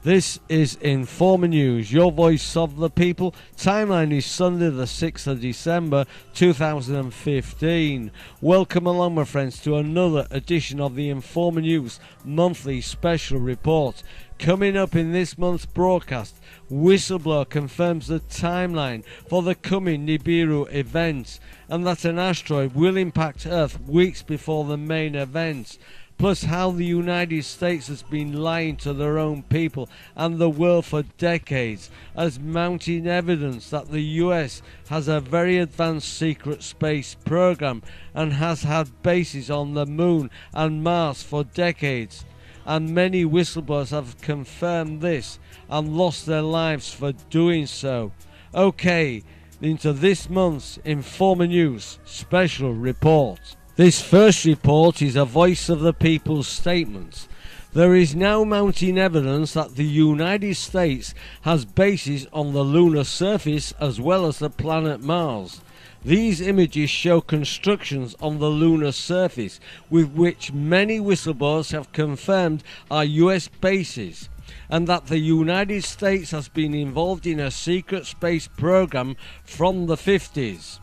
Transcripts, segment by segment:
This is Informer News, your voice of the people. Timeline is Sunday the 6th of December 2015. Welcome along, my friends, to another edition of the Informer News monthly special report. Coming up in this month's broadcast, Whistleblower confirms the timeline for the coming Nibiru event and that an asteroid will impact Earth weeks before the main event. Plus how the United States has been lying to their own people and the world for decades as mounting evidence that the US has a very advanced secret space program and has had bases on the moon and Mars for decades. And many whistleblowers have confirmed this and lost their lives for doing so. Okay, into this month's Informer News special report. This first report is a voice of the people's statements. There is now mounting evidence that the United States has bases on the lunar surface as well as the planet Mars. These images show constructions on the lunar surface with which many whistleblowers have confirmed are US bases, and that the United States has been involved in a secret space program from the 50s.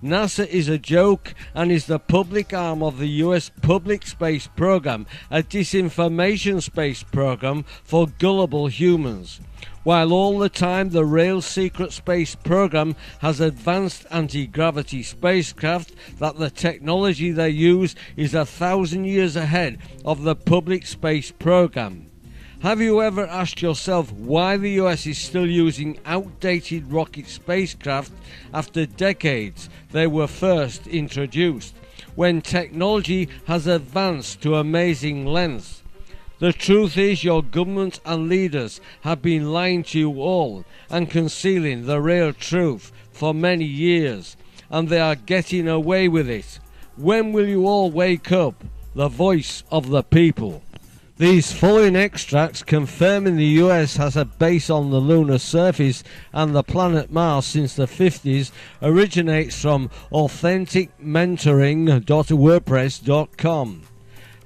NASA is a joke and is the public arm of the US public space program, a disinformation space program for gullible humans. While all the time the real secret space program has advanced anti-gravity spacecraft that the technology they use is 1,000 years ahead of the public space program. Have you ever asked yourself why the US is still using outdated rocket spacecraft after decades they were first introduced, when technology has advanced to amazing lengths? The truth is your government and leaders have been lying to you all and concealing the real truth for many years, and they are getting away with it. When will you all wake up? The voice of the people. These following extracts confirming the US has a base on the lunar surface and the planet Mars since the 50s originates from authenticmentoring.wordpress.com.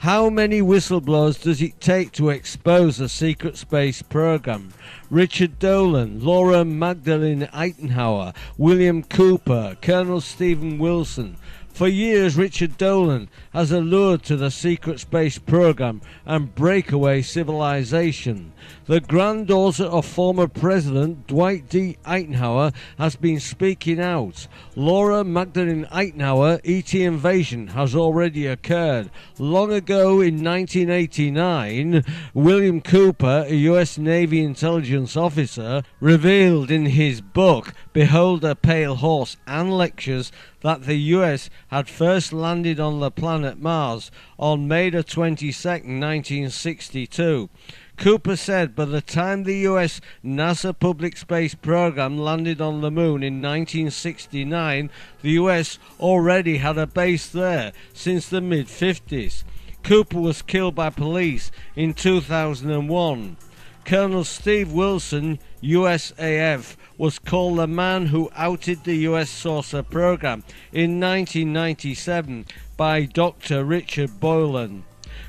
How many whistleblowers does it take to expose a secret space program? Richard Dolan, Laura Magdalene Eisenhower, William Cooper, Colonel Stephen Wilson. For years, Richard Dolan has allured to the secret space program and breakaway civilization. The granddaughter of former President Dwight D. Eisenhower has been speaking out. Laura Magdalene Eisenhower, ET invasion has already occurred. Long ago in 1989, William Cooper, a US Navy intelligence officer, revealed in his book Behold a Pale Horse and Lectures that the US had first landed on the planet Mars on May 22, 1962. Cooper said by the time the US NASA public space program landed on the moon in 1969, the US already had a base there since the mid-50s. Cooper was killed by police in 2001. Colonel Steve Wilson, USAF, was called the man who outed the US Saucer program in 1997 by Dr. Richard Boylan.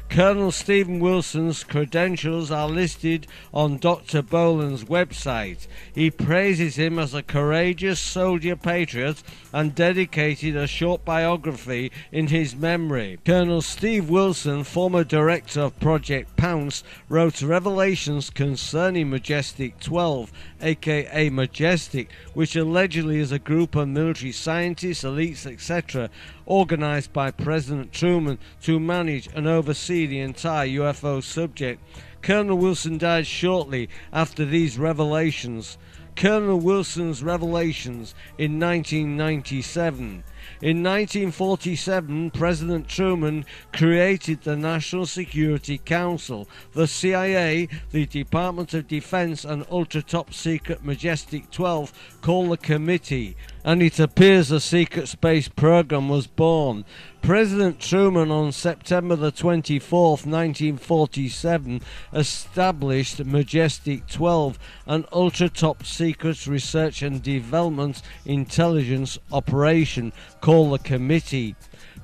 Colonel Stephen Wilson's credentials are listed on Dr. Boland's website. He praises him as a courageous soldier patriot and dedicated a short biography in his memory. Colonel Steve Wilson, former director of Project Pounce, wrote revelations concerning Majestic 12, aka Majestic, which allegedly is a group of military scientists, elites, etc., organized by President Truman to manage and oversee the entire UFO subject. Colonel Wilson died shortly after these revelations. Colonel Wilson's revelations in 1997. In 1947, President Truman created the National Security Council, the CIA, the Department of Defense, and ultra-top secret Majestic 12, called the Committee, and it appears a secret space program was born. President Truman on September the 24th, 1947, established Majestic 12, an ultra-top secret research and development intelligence operation called the Committee.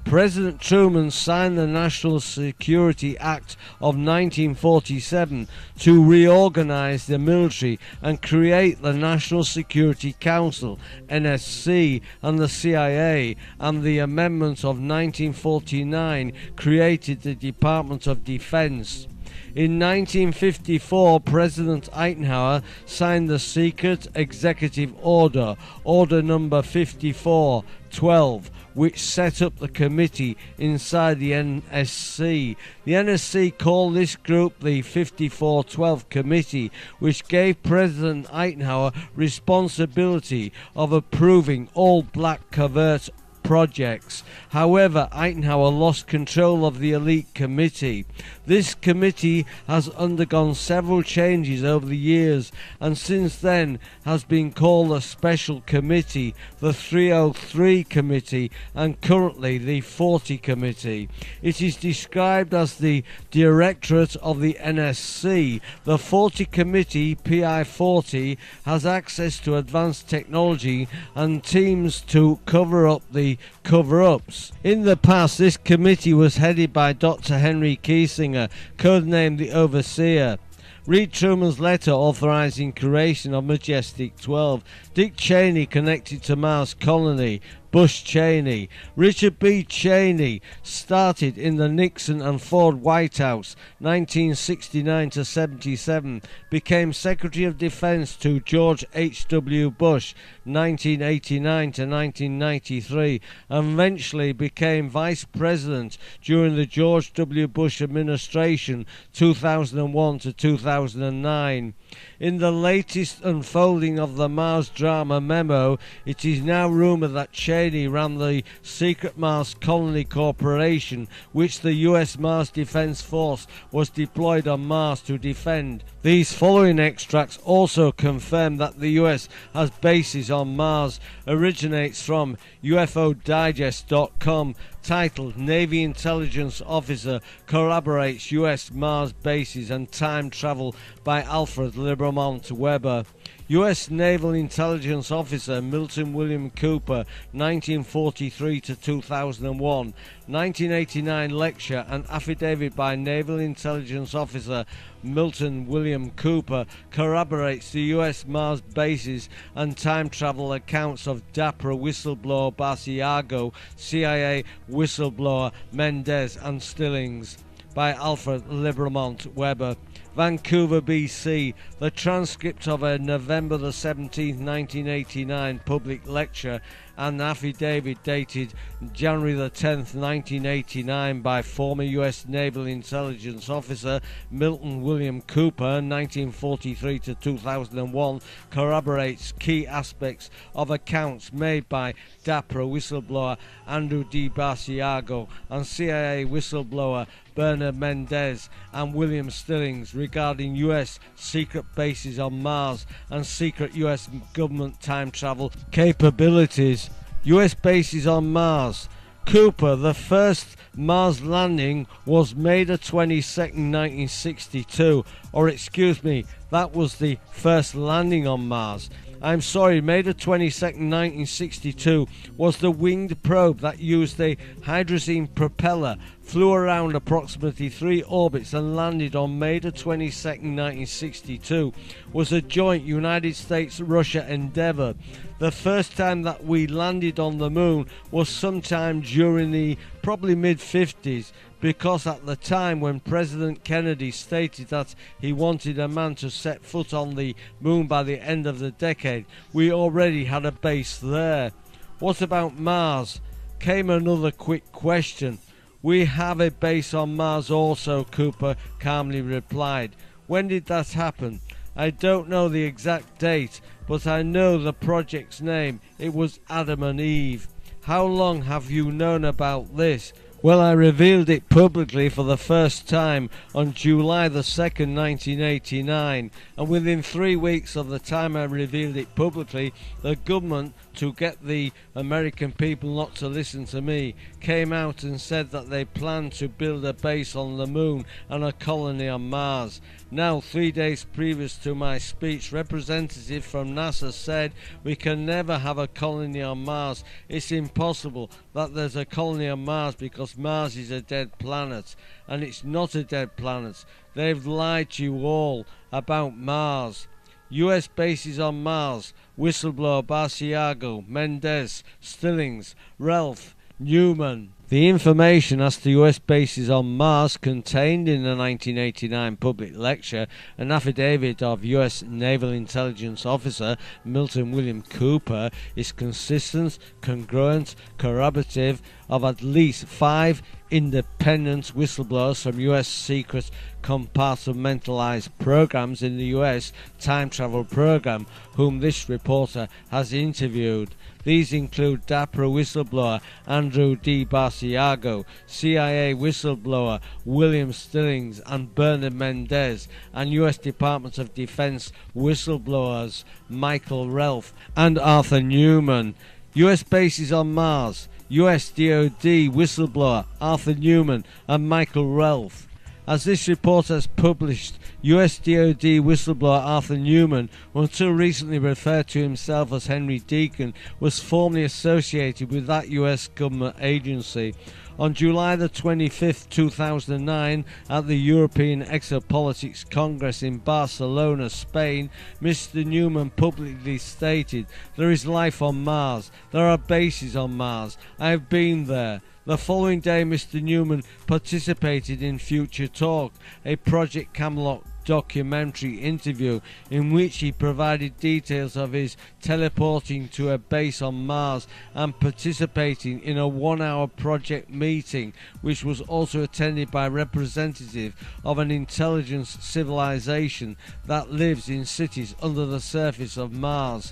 President Truman signed the National Security Act of 1947 to reorganize the military and create the National Security Council, NSC, and the CIA, and the amendment of 1949 created the Department of Defense. In 1954, President Eisenhower signed the Secret Executive Order, Order number 5412, which set up the committee inside the NSC. The NSC called this group the 5412 Committee, which gave President Eisenhower responsibility of approving all black covert projects. However, Eisenhower lost control of the elite committee. This committee has undergone several changes over the years, and since then has been called the Special Committee, the 303 Committee, and currently the 40 Committee. It is described as the Directorate of the NSC. The 40 Committee, PI-40, has access to advanced technology and teams to cover up the cover-ups. In the past, this committee was headed by Dr. Henry Kissinger, codenamed the Overseer. Read Truman's letter authorizing creation of Majestic 12. Dick Cheney connected to Mars colony. Bush Cheney. Richard B. Cheney started in the Nixon and Ford White House 1969 to 77, became Secretary of Defense to George H.W. Bush 1989 to 1993, and eventually became Vice President during the George W. Bush administration 2001 to 2009. In the latest unfolding of the Mars drama memo, it is now rumored that Cheney ran the secret Mars Colony Corporation, which the US Mars Defense Force was deployed on Mars to defend. These following extracts also confirm that the US has bases on Mars. Originates from UFOdigest.com, titled Navy Intelligence Officer Corroborates US Mars Bases and Time Travel by Alfred Libremont Weber. U.S. Naval Intelligence Officer Milton William Cooper, 1943 to 2001. 1989 lecture and affidavit by Naval Intelligence Officer Milton William Cooper corroborates the U.S. Mars bases and time travel accounts of DAPRA whistleblower Basiago, CIA whistleblower Mendez and Stillings, by Alfred Libremont Weber. Vancouver, BC, the transcript of a November the 17th, 1989 public lecture and affidavit dated January the 10th, 1989 by former U.S. Naval Intelligence Officer Milton William Cooper, 1943 to 2001, corroborates key aspects of accounts made by DAPRA whistleblower Andrew D. Basiago and CIA whistleblower Bernard Mendez and William Stillings regarding U.S. secret bases on Mars and secret U.S. government time travel capabilities. U.S. bases on Mars. Cooper, the first Mars landing was May the 22nd, 1962, or excuse me, that was the first landing on Mars. I'm sorry, May the 22nd, 1962 was the winged probe that used a hydrazine propeller, flew around approximately 3 orbits and landed on May the 22nd, 1962, was a joint United States-Russia endeavor. The first time that we landed on the moon was sometime during the probably mid-50s, because at the time when President Kennedy stated that he wanted a man to set foot on the moon by the end of the decade, we already had a base there. What about Mars? Came another quick question. We have a base on Mars also, Cooper calmly replied. When did that happen? I don't know the exact date, but I know the project's name. It was Adam and Eve. How long have you known about this? Well, I revealed it publicly for the first time on July the 2nd, 1989, and within 3 weeks of the time I revealed it publicly, the government, to get the American people not to listen to me, came out and said that they planned to build a base on the moon and a colony on Mars. Now, 3 days previous to my speech, representative from NASA said we can never have a colony on Mars. It's impossible that there's a colony on Mars because Mars is a dead planet, and it's not a dead planet. They've lied to you all about Mars. US bases on Mars: Whistleblower, Barciago, Mendez, Stillings, Ralph, Newman. The information as to US bases on Mars contained in the 1989 public lecture, an affidavit of US Naval Intelligence Officer Milton William Cooper, is consistent, congruent, corroborative of at least 5 independent whistleblowers from US secret compartmentalized programs in the US time travel program whom this reporter has interviewed. These include DAPRA whistleblower Andrew D. Barciago, CIA whistleblower William Stillings and Bernard Mendez, and US Department of Defense whistleblowers Michael Ralph and Arthur Newman. US bases on Mars: US DoD whistleblower Arthur Newman and Michael Ralph. As this report has published, US DoD whistleblower Arthur Newman, who until recently referred to himself as Henry Deacon, was formerly associated with that US government agency. On July the 25th, 2009, at the European Exopolitics Congress in Barcelona, Spain, Mr. Newman publicly stated, "There is life on Mars. There are bases on Mars. I have been there." The following day, Mr. Newman participated in Future Talk, a Project Camelot documentary interview in which he provided details of his teleporting to a base on Mars and participating in a 1-hour project meeting, which was also attended by representatives of an intelligence civilization that lives in cities under the surface of Mars.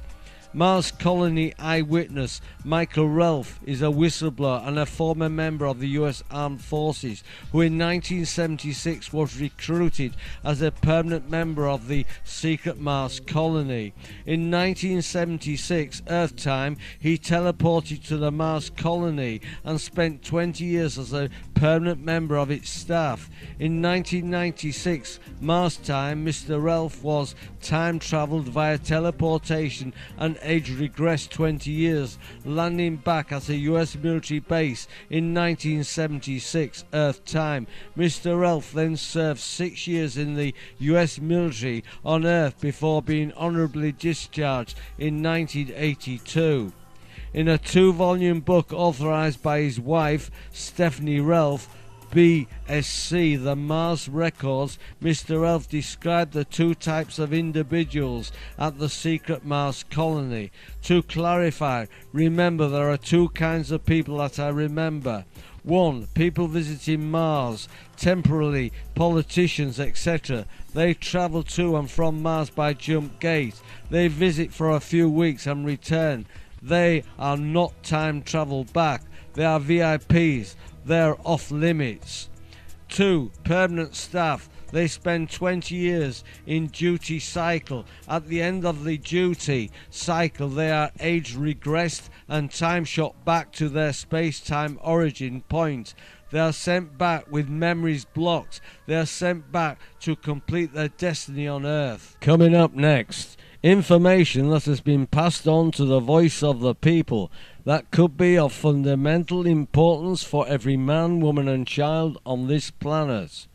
Mars colony eyewitness Michael Ralph is a whistleblower and a former member of the US Armed Forces who in 1976 was recruited as a permanent member of the secret Mars colony. In 1976 Earth time, he teleported to the Mars colony and spent 20 years as a permanent member of its staff. In 1996 Mars time, Mr. Ralph was time travelled via teleportation and age regressed 20 years, landing back at a US military base in 1976 Earth time. Mr. Ralph then served 6 years in the US military on Earth before being honorably discharged in 1982. In a 2-volume book authorized by his wife, Stephanie Ralph, BSC, The Mars Records, Mr. Ralph described the 2 types of individuals at the secret Mars colony. To clarify, remember there are 2 kinds of people that I remember. 1. People visiting Mars, temporarily, politicians, etc. They travel to and from Mars by jump gate. They visit for a few weeks and return. They are not time travel back. They are VIPs. They're off limits. 2. Permanent staff. They spend 20 years in duty cycle. At the end of the duty cycle, they are age regressed and time shot back to their space-time origin point. They are sent back with memories blocked. They are sent back to complete their destiny on Earth. Coming up next, information that has been passed on to the voice of the people that could be of fundamental importance for every man, woman and child on this planet.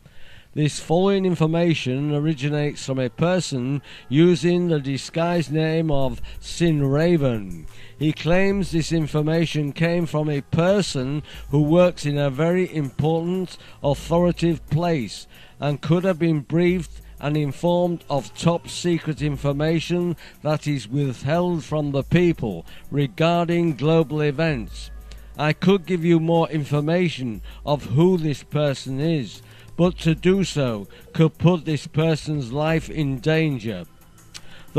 This following information originates from a person using the disguised name of Sin Raven. He claims this information came from a person who works in a very important, authoritative place and could have been briefed and informed of top secret information that is withheld from the people regarding global events. I could give you more information of who this person is, but to do so could put this person's life in danger.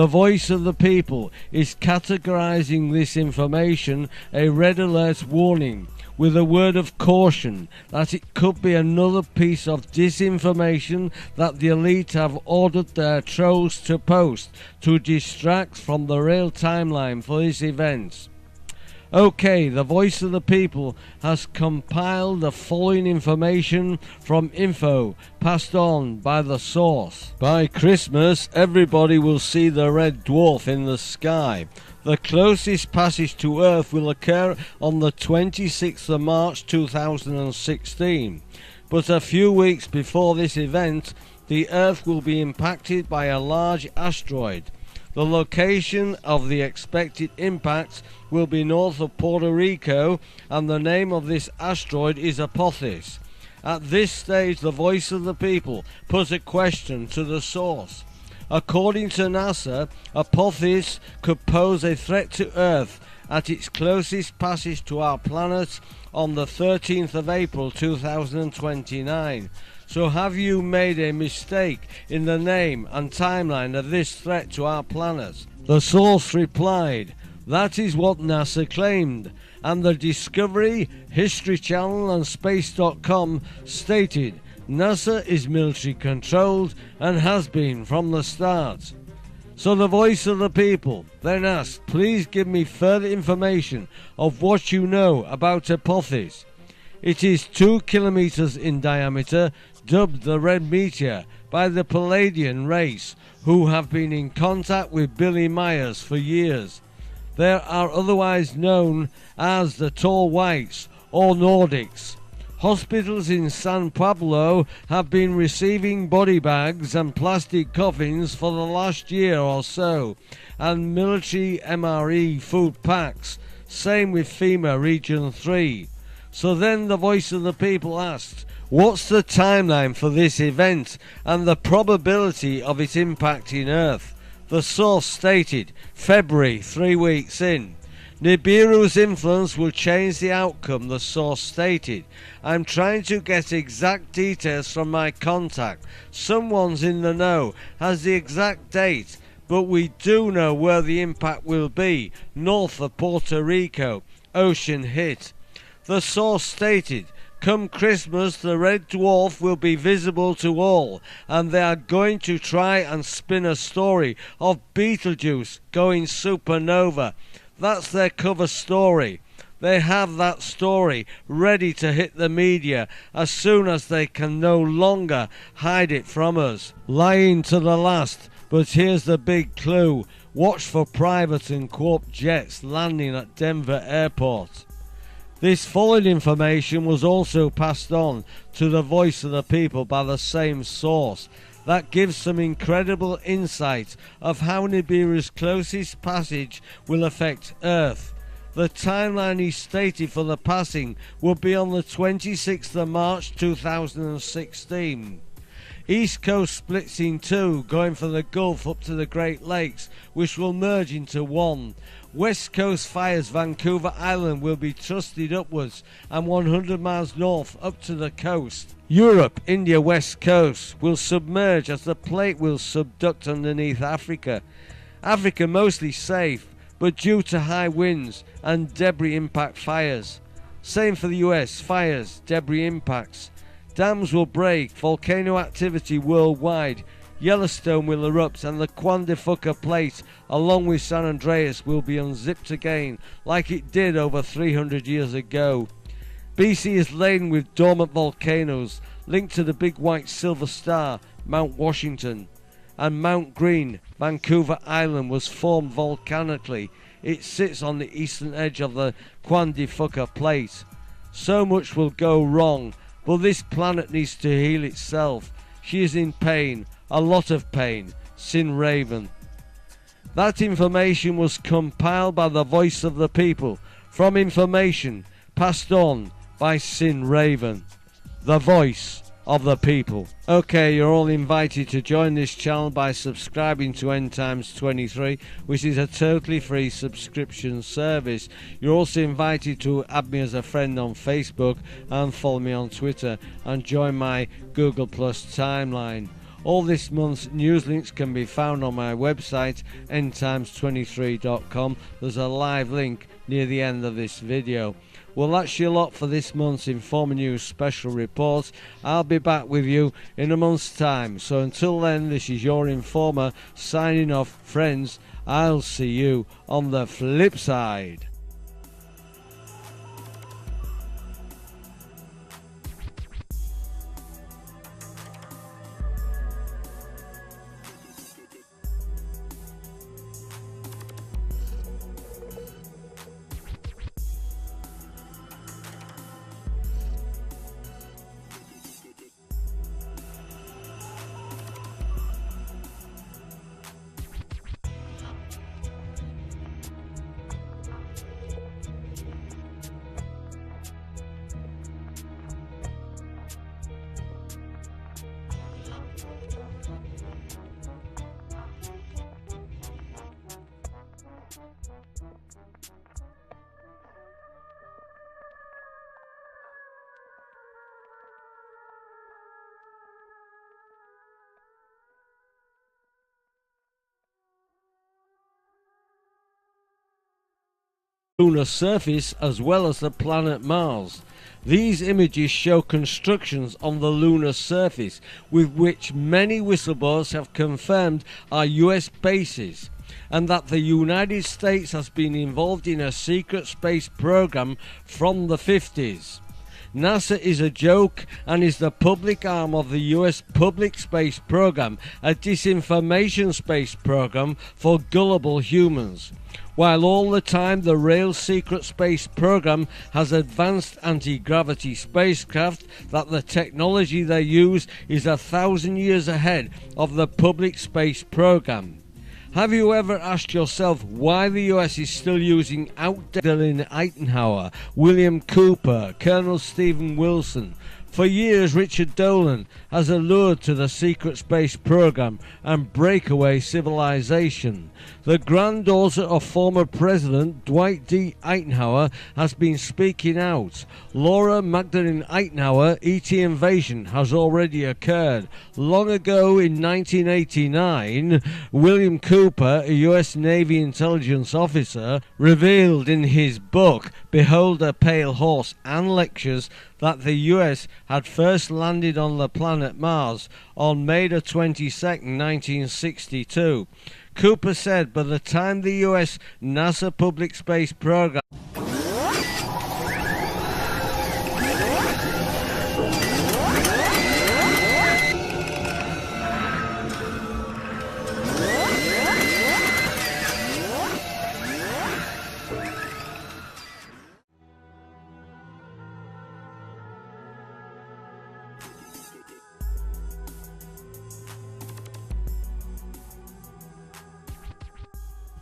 The Voice of the People is categorizing this information a red alert warning with a word of caution that it could be another piece of disinformation that the elite have ordered their trolls to post to distract from the real timeline for this event. Okay, the Voice of the People has compiled the following information from info passed on by the source. By Christmas, everybody will see the red dwarf in the sky. The closest passage to Earth will occur on the 26th of March 2016. But a few weeks before this event, the Earth will be impacted by a large asteroid. The location of the expected impact will be north of Puerto Rico, and the name of this asteroid is Apophis. At this stage, the Voice of the People put a question to the source. According to NASA, Apophis could pose a threat to Earth at its closest passage to our planet on the 13th of April 2029. So have you made a mistake in the name and timeline of this threat to our planet? The source replied, that is what NASA claimed, and the Discovery, History Channel and Space.com stated NASA is military controlled and has been from the start. So the Voice of the People then asked, please give me further information of what you know about Apophis. It is 2 kilometers in diameter, dubbed the Red Meteor by the Palladian race, who have been in contact with Billy Myers for years. They are otherwise known as the Tall Whites or Nordics. Hospitals in San Pablo have been receiving body bags and plastic coffins for the last year or so, and military MRE food packs, same with FEMA Region 3. So then the Voice of the People asked, what's the timeline for this event and the probability of its impacting Earth? The source stated, February, 3 weeks in. Nibiru's influence will change the outcome, the source stated. I'm trying to get exact details from my contact. Someone's in the know, has the exact date, but we do know where the impact will be, north of Puerto Rico, ocean hit. The source stated, come Christmas, the red dwarf will be visible to all, and they are going to try and spin a story of Betelgeuse going supernova. That's their cover story. They have that story ready to hit the media as soon as they can no longer hide it from us. Lying to the last, but here's the big clue. Watch for private and corp jets landing at Denver Airport. This following information was also passed on to the Voice of the People by the same source. That gives some incredible insight of how Nibiru's closest passage will affect Earth. The timeline he stated for the passing will be on the 26th of March 2016. East Coast splits in two, going from the Gulf up to the Great Lakes, which will merge into one. West Coast fires Vancouver Island will be thrusted upwards and 100 miles north up to the coast. Europe, India West Coast will submerge as the plate will subduct underneath Africa. Africa mostly safe, but due to high winds and debris impact fires. Same for the US, fires, debris impacts. Dams will break, volcano activity worldwide. Yellowstone will erupt and the Juan de Fuca plate along with San Andreas will be unzipped again like it did over 300 years ago. BC is laden with dormant volcanoes linked to the big white silver star, Mount Washington. And Mount Green, Vancouver Island, was formed volcanically. It sits on the eastern edge of the Juan de Fuca plate. So much will go wrong, but this planet needs to heal itself. She is in pain. A lot of pain. Sin Raven. That information was compiled by the Voice of the People from information passed on by Sin Raven, the Voice of the People. Okay, you're all invited to join this channel by subscribing to End Times 23, which is a totally free subscription service. You're also invited to add me as a friend on Facebook and follow me on Twitter and join my Google Plus timeline. All this month's news links can be found on my website endtimes23.com. There's a live link near the end of this video. Well, that's your lot for this month's Informer News special report. I'll be back with you in a month's time. So until then, this is your Informer signing off. Friends, I'll see you on the flip side. Lunar surface as well as the planet Mars. These images show constructions on the lunar surface with which many whistleblowers have confirmed are US bases, and that the United States has been involved in a secret space program from the 50s. NASA is a joke and is the public arm of the US public space program, a disinformation space program for gullible humans. While all the time the real secret space program has advanced anti-gravity spacecraft, that the technology they use is 1,000 years ahead of the public space program. Have you ever asked yourself why the US is still using outdated Eisenhower, William Cooper, Colonel Stephen Wilson? For years, Richard Dolan has allured to the secret space program and breakaway civilization. The granddaughter of former President Dwight D. Eisenhower has been speaking out. Laura Magdalene Eisenhower, ET invasion has already occurred. Long ago in 1989, William Cooper, a US Navy intelligence officer, revealed in his book Behold a Pale Horse and Lectures that the US had first landed on the planet Mars on May 22, 1962. Cooper said by the time the US NASA public space program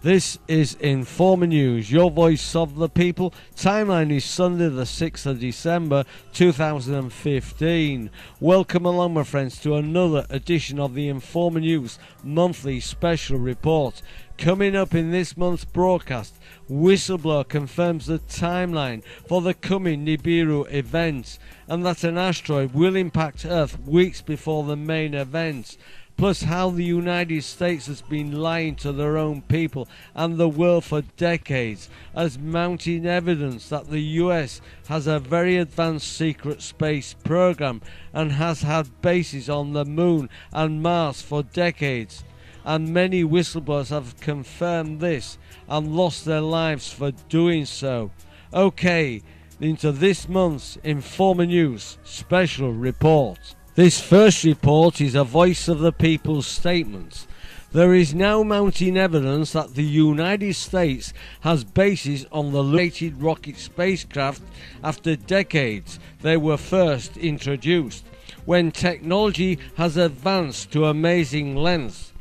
This is Informer News, your voice of the people. Timeline is Sunday the 6th of December 2015. Welcome along, my friends, to another edition of the Informer News monthly special report. Coming up in this month's broadcast, Whistleblower confirms the timeline for the coming Nibiru event and that an asteroid will impact Earth weeks before the main event. Plus how the United States has been lying to their own people and the world for decades as mounting evidence that the US has a very advanced secret space program and has had bases on the moon and Mars for decades. And many whistleblowers have confirmed this and lost their lives for doing so. Okay, into this month's Informer News special report. This first report is a voice of the people's statements. There is now mounting evidence that the United States has bases on the related rocket spacecraft after decades they were first introduced, when technology has advanced to amazing lengths.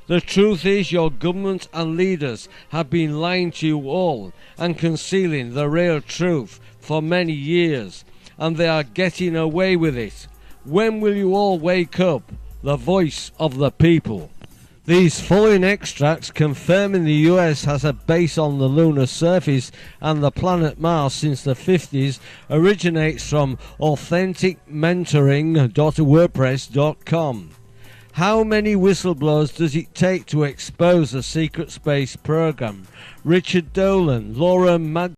The truth is your government and leaders have been lying to you all and concealing the real truth for many years, and they are getting away with it. When will you all wake up? The voice of the people. These following extracts confirming the US has a base on the lunar surface and the planet Mars since the 50s originates from authenticmentoring.wordpress.com. How many whistleblowers does it take to expose a secret space program? Richard Dolan, Laura